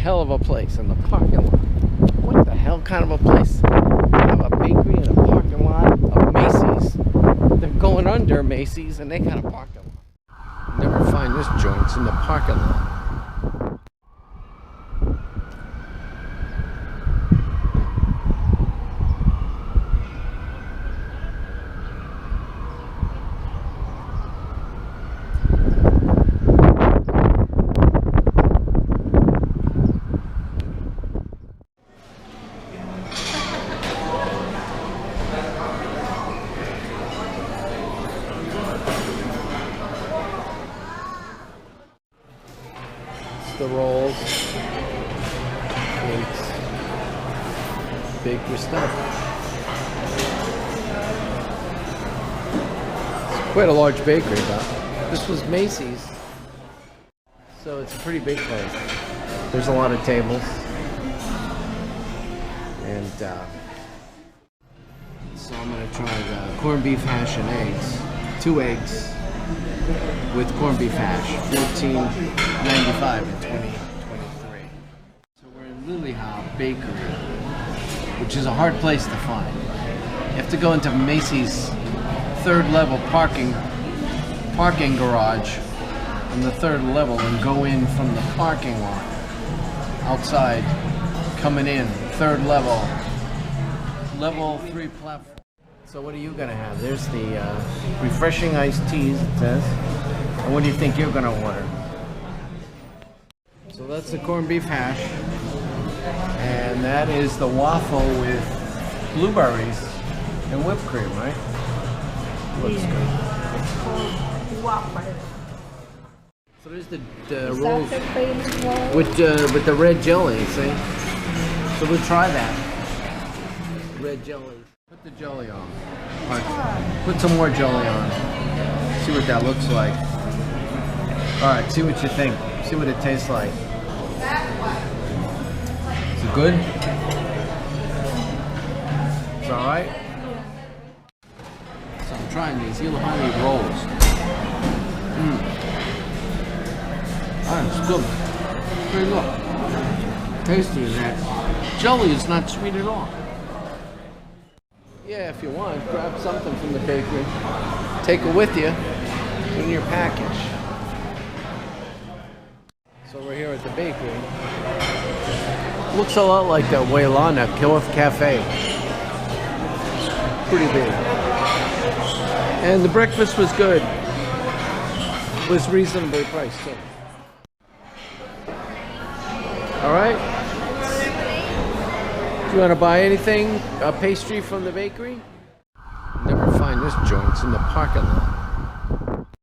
hell of a place in the parking lot. What the hell kind of a place? They have a bakery in a parking lot of Macy's. They're going under Macy's and they got a parking lot. Never find this joint's in the parking lot. The rolls, cakes, bakery stuff. It's quite a large bakery, but this was Macy's, so it's a pretty big place. There's a lot of tables, and so I'm gonna try the corned beef hash and eggs, 2 eggs. With corned beef hash, $14.95 in 2023. So we're in Liliha Bakery, which is a hard place to find. You have to go into Macy's 3rd level parking garage on the 3rd level and go in from the parking lot outside, coming in 3rd level 3 platform. So what are you gonna have? There's the refreshing iced teas, it says. And what do you think you're gonna order? So that's the corned beef hash. And that is the waffle with blueberries and whipped cream, right? Looks good. It's called waffle. So there's the rolls with the red jelly, see? So we'll try that. Red jelly. Put the jelly on. Right. Put some more jelly on. See what that looks like. Alright, see what you think. See what it tastes like. Is it good? It's alright? So I'm trying these Liliha rolls. It's good. Pretty good. Tasty is that. Jelly is not sweet at all. Yeah, if you want, grab something from the bakery. Take it with you in your package. So we're here at the bakery. Looks a lot like the Moana Cafe. Pretty big. And the breakfast was good. It was reasonably priced too. Alright. Do you want to buy anything? A pastry from the bakery? Never find this joint's in the parking lot.